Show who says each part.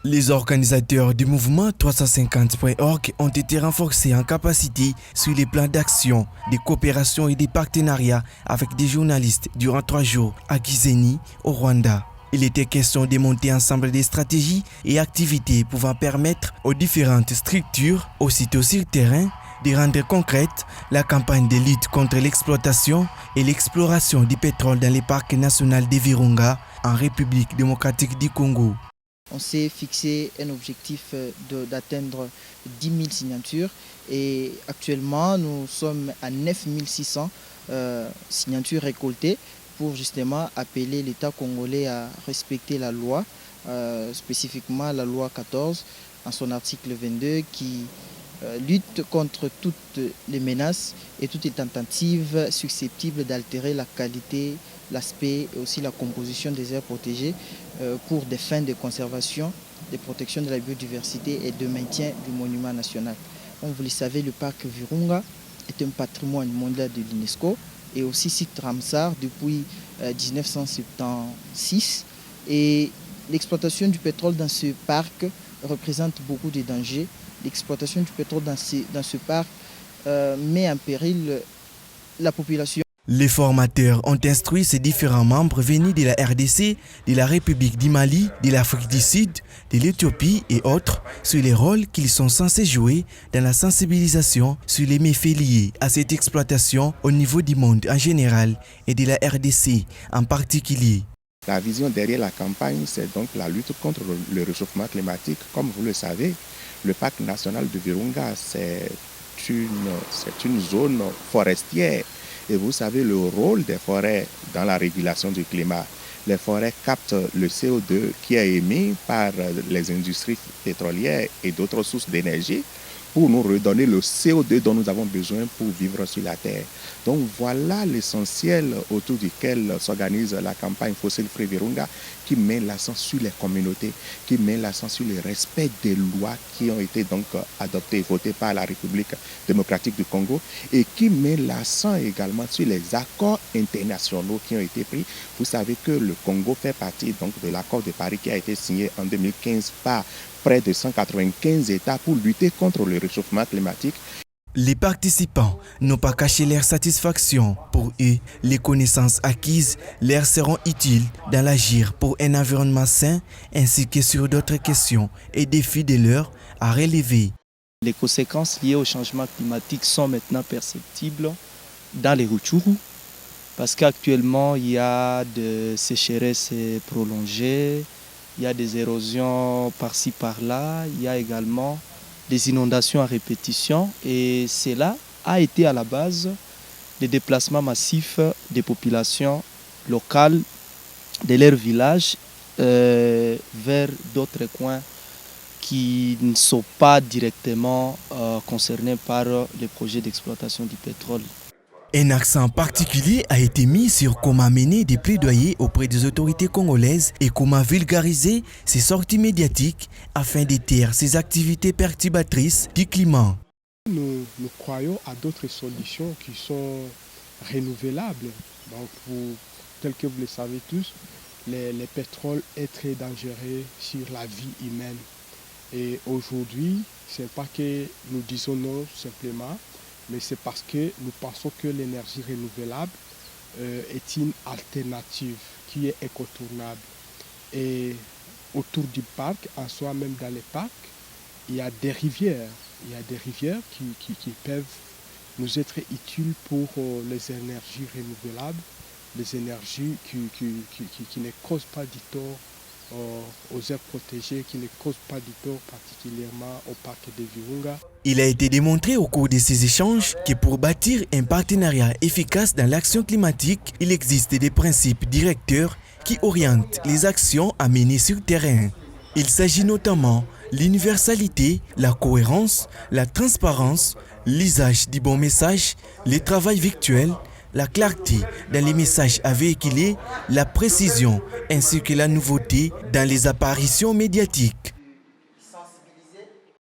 Speaker 1: Les organisateurs du mouvement 350.org ont été renforcés en capacité sur les plans d'action, des coopérations et des partenariats avec des journalistes durant 3 jours à Gisenyi, au Rwanda. Il était question de monter ensemble des stratégies et activités pouvant permettre aux différentes structures, aussitôt sur le terrain, de rendre concrète la campagne de lutte contre l'exploitation et l'exploration du pétrole dans les parcs nationaux de Virunga en République démocratique du Congo.
Speaker 2: On s'est fixé un objectif d'atteindre 10 000 signatures et actuellement nous sommes à 9 600 signatures récoltées pour justement appeler l'État congolais à respecter la loi, spécifiquement la loi 14 en son article 22 qui lutte contre toutes les menaces et toutes les tentatives susceptibles d'altérer la qualité, l'aspect et aussi la composition des aires protégées pour des fins de conservation, de protection de la biodiversité et de maintien du monument national. Comme vous le savez, le parc Virunga est un patrimoine mondial de l'UNESCO et aussi site Ramsar depuis 1976. Et l'exploitation du pétrole dans ce parc représente beaucoup de dangers. L'exploitation du pétrole dans ce parc met en péril la population.
Speaker 1: Les formateurs ont instruit ces différents membres venus de la RDC, de la République du Mali, de l'Afrique du Sud, de l'Éthiopie et autres sur les rôles qu'ils sont censés jouer dans la sensibilisation sur les méfaits liés à cette exploitation au niveau du monde en général et de la RDC en particulier.
Speaker 3: La vision derrière la campagne, c'est donc la lutte contre le réchauffement climatique. Comme vous le savez, le parc national de Virunga, c'est une zone forestière. Et vous savez le rôle des forêts dans la régulation du climat. Les forêts captent le CO2 qui est émis par les industries pétrolières et d'autres sources d'énergie pour nous redonner le CO2 dont nous avons besoin pour vivre sur la Terre. Donc voilà l'essentiel autour duquel s'organise la campagne Fossile Free Virunga qui met l'accent sur les communautés, qui met l'accent sur le respect des lois qui ont été donc adoptées et votées par la République démocratique du Congo et qui met l'accent également sur les accords internationaux qui ont été pris. Vous savez que le Congo fait partie donc de l'accord de Paris qui a été signé en 2015 par près de 195 États pour lutter contre le réchauffement climatique.
Speaker 1: Les participants n'ont pas caché leur satisfaction. Pour eux, les connaissances acquises leur seront utiles dans l'agir pour un environnement sain ainsi que sur d'autres questions et défis de l'heure à relever.
Speaker 4: Les conséquences liées au changement climatique sont maintenant perceptibles dans les Rutshuru parce qu'actuellement il y a des sécheresses prolongées, il y a des érosions par-ci par-là, il y a également des inondations à répétition et cela a été à la base des déplacements massifs des populations locales de leurs villages vers d'autres coins qui ne sont pas directement concernés par les projets d'exploitation du pétrole.
Speaker 1: Un accent particulier a été mis sur comment mener des plaidoyers auprès des autorités congolaises et comment vulgariser ces sorties médiatiques afin d'éteindre ces activités perturbatrices du climat.
Speaker 5: Nous croyons à d'autres solutions qui sont renouvelables. Donc, tel que vous le savez tous, les pétroles est très dangereux sur la vie humaine. Et aujourd'hui, ce n'est pas que nous disons non simplement, mais c'est parce que nous pensons que l'énergie renouvelable est une alternative qui est incontournable. Et autour du parc, en soi même dans les parcs, il y a des rivières. Il y a des rivières qui peuvent nous être utiles pour les énergies renouvelables, les énergies qui ne causent pas du tort aux aires protégées, qui ne causent pas du tort particulièrement au parc de Virunga.
Speaker 1: Il a été démontré au cours de ces échanges que pour bâtir un partenariat efficace dans l'action climatique, il existe des principes directeurs qui orientent les actions à mener sur le terrain. Il s'agit notamment de l'universalité, la cohérence, la transparence, l'usage du bon message, le travail virtuel, la clarté dans les messages à véhiculer, la précision ainsi que la nouveauté dans les apparitions médiatiques.